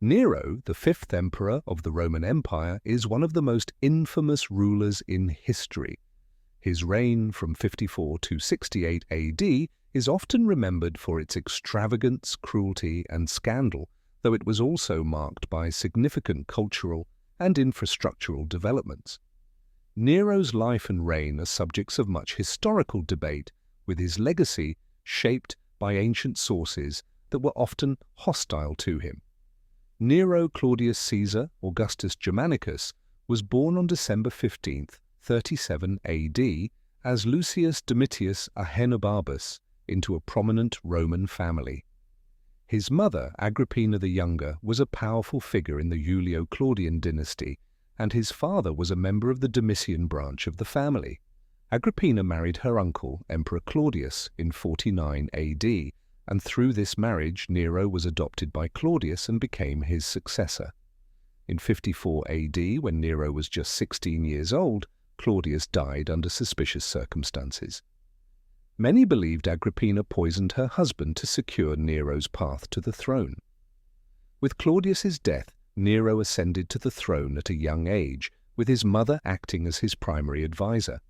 Nero, the fifth emperor of the Roman Empire, is one of the most infamous rulers in history. His reign from 54 to 68 AD is often remembered for its extravagance, cruelty, and scandal, though it was also marked by significant cultural and infrastructural developments. Nero's life and reign are subjects of much historical debate, with his legacy shaped by ancient sources that were often hostile to him. Nero Claudius Caesar Augustus Germanicus was born on December 15, 37 AD, as Lucius Domitius Ahenobarbus into a prominent Roman family. His mother, Agrippina the Younger, was a powerful figure in the Julio-Claudian dynasty, and his father was a member of the Domitian branch of the family. Agrippina married her uncle, Emperor Claudius, in 49 AD, and through this marriage Nero was adopted by Claudius and became his successor. In 54 AD, when Nero was just 16 years old, Claudius died under suspicious circumstances. Many believed Agrippina poisoned her husband to secure Nero's path to the throne. With Claudius's death, Nero ascended to the throne at a young age, with his mother acting as his primary advisor.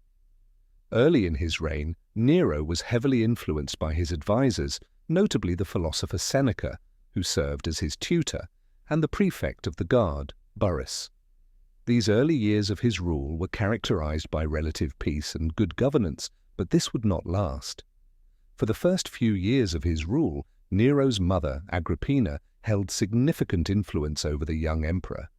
Early in his reign, Nero was heavily influenced by his advisors, notably the philosopher Seneca, who served as his tutor, and the prefect of the guard, Burrus. These early years of his rule were characterized by relative peace and good governance, but this would not last. For the first few years of his rule, Nero's mother, Agrippina, held significant influence over the young emperor.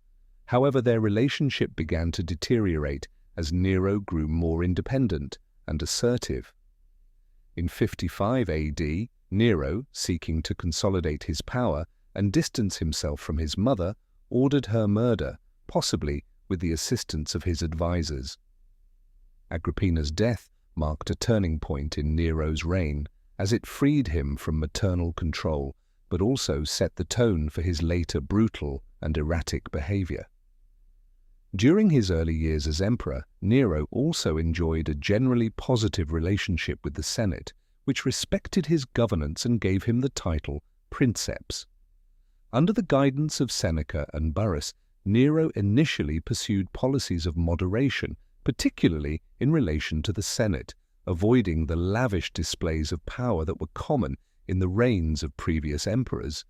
However, their relationship began to deteriorate as Nero grew more independent and assertive. In 55 AD, Nero, seeking to consolidate his power and distance himself from his mother, ordered her murder, possibly with the assistance of his advisors. Agrippina's death marked a turning point in Nero's reign, as it freed him from maternal control, but also set the tone for his later brutal and erratic behavior. During his early years as emperor, Nero also enjoyed a generally positive relationship with the Senate, which respected his governance and gave him the title princeps. Under the guidance of Seneca and Burrus, Nero initially pursued policies of moderation, particularly in relation to the Senate, avoiding the lavish displays of power that were common in the reigns of previous emperors.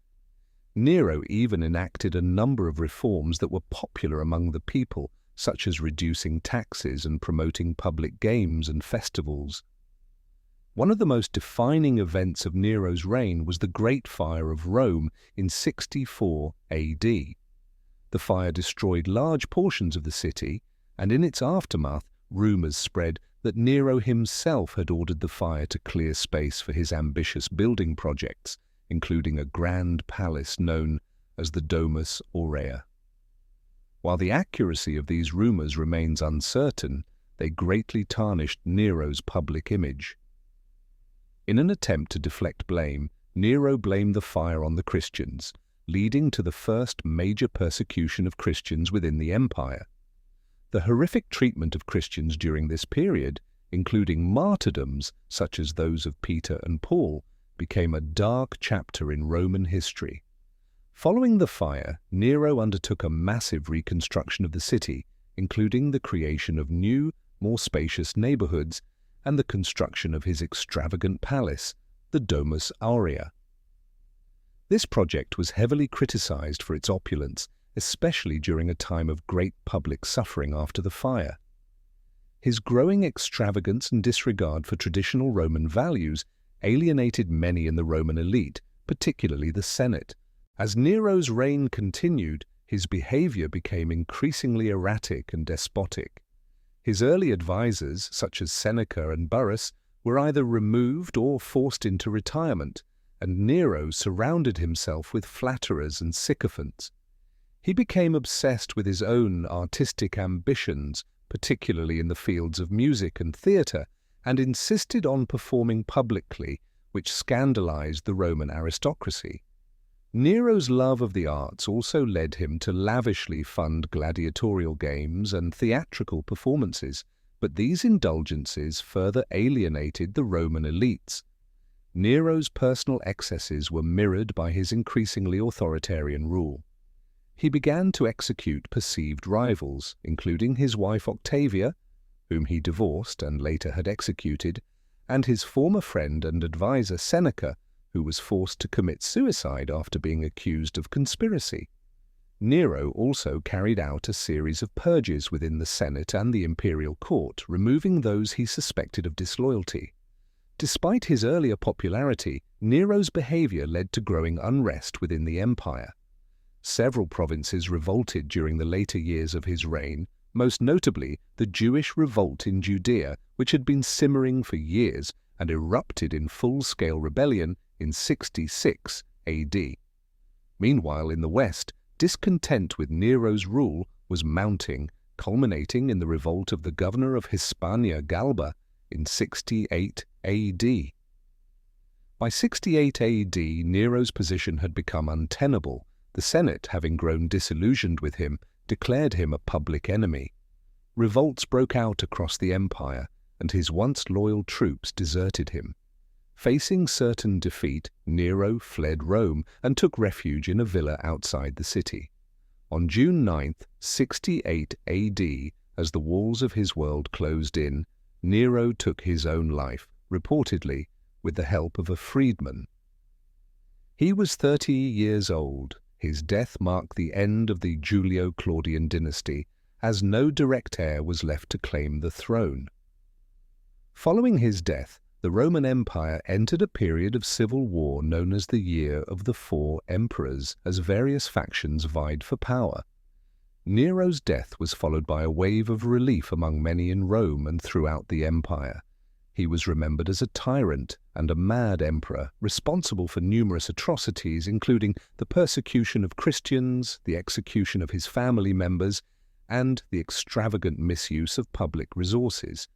Nero even enacted a number of reforms that were popular among the people, such as reducing taxes and promoting public games and festivals. One of the most defining events of Nero's reign was the Great Fire of Rome in 64 AD. The fire destroyed large portions of the city, and in its aftermath, rumors spread that Nero himself had ordered the fire to clear space for his ambitious building projects, including a grand palace known as the Domus Aurea. While the accuracy of these rumors remains uncertain, they greatly tarnished Nero's public image. In an attempt to deflect blame, Nero blamed the fire on the Christians, leading to the first major persecution of Christians within the empire. The horrific treatment of Christians during this period, including martyrdoms such as those of Peter and Paul, became a dark chapter in Roman history. Following the fire, Nero undertook a massive reconstruction of the city, including the creation of new, more spacious neighborhoods and the construction of his extravagant palace, the Domus Aurea. This project was heavily criticized for its opulence, especially during a time of great public suffering after the fire. His growing extravagance and disregard for traditional Roman values alienated many in the Roman elite, particularly the Senate. As Nero's reign continued, his behavior became increasingly erratic and despotic. His early advisors, such as Seneca and Burrus, were either removed or forced into retirement, and Nero surrounded himself with flatterers and sycophants. He became obsessed with his own artistic ambitions, particularly in the fields of music and theatre, and insisted on performing publicly, which scandalized the Roman aristocracy. Nero's love of the arts also led him to lavishly fund gladiatorial games and theatrical performances, but these indulgences further alienated the Roman elites. Nero's personal excesses were mirrored by his increasingly authoritarian rule. he began to execute perceived rivals, including his wife Octavia, whom he divorced and later had executed, and his former friend and advisor Seneca, who was forced to commit suicide after being accused of conspiracy. Nero also carried out a series of purges within the Senate and the imperial court, removing those he suspected of disloyalty. Despite his earlier popularity, Nero's behavior led to growing unrest within the empire. Several provinces revolted during the later years of his reign, most notably the Jewish revolt in Judea, which had been simmering for years and erupted in full-scale rebellion in 66 AD. Meanwhile, in the West, discontent with Nero's rule was mounting, culminating in the revolt of the governor of Hispania Galba in 68 AD. By 68 AD, Nero's position had become untenable. The Senate, having grown disillusioned with him, declared him a public enemy. Revolts broke out across the empire, and his once loyal troops deserted him. Facing certain defeat, Nero fled Rome and took refuge in a villa outside the city. On June 9, 68 AD, as the walls of his world closed in, Nero took his own life, reportedly with the help of a freedman. He was 30 years old. His death marked the end of the Julio-Claudian dynasty, as no direct heir was left to claim the throne. Following his death, the Roman Empire entered a period of civil war known as the Year of the Four Emperors, as various factions vied for power. Nero's death was followed by a wave of relief among many in Rome and throughout the empire. He was remembered as a tyrant and a mad emperor, responsible for numerous atrocities, including the persecution of Christians, the execution of his family members, and the extravagant misuse of public resources.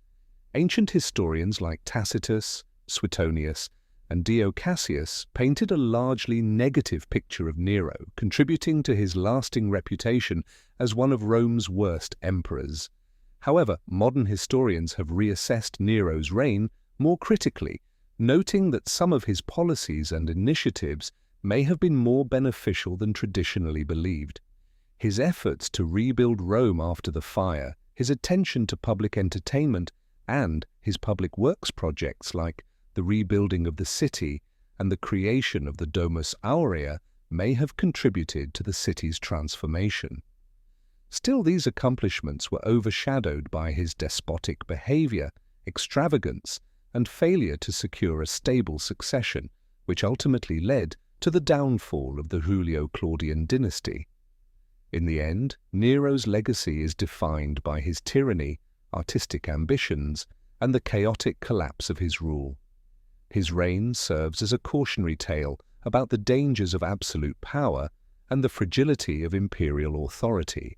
Ancient historians like Tacitus, Suetonius, and Dio Cassius painted a largely negative picture of Nero, contributing to his lasting reputation as one of Rome's worst emperors. However, modern historians have reassessed Nero's reign more critically, noting that some of his policies and initiatives may have been more beneficial than traditionally believed. His efforts to rebuild Rome after the fire, his attention to public entertainment, and his public works projects like the rebuilding of the city and the creation of the Domus Aurea may have contributed to the city's transformation. Still, these accomplishments were overshadowed by his despotic behavior, extravagance, and failure to secure a stable succession, which ultimately led to the downfall of the Julio-Claudian dynasty. In the end, Nero's legacy is defined by his tyranny, artistic ambitions, and the chaotic collapse of his rule. His reign serves as a cautionary tale about the dangers of absolute power and the fragility of imperial authority.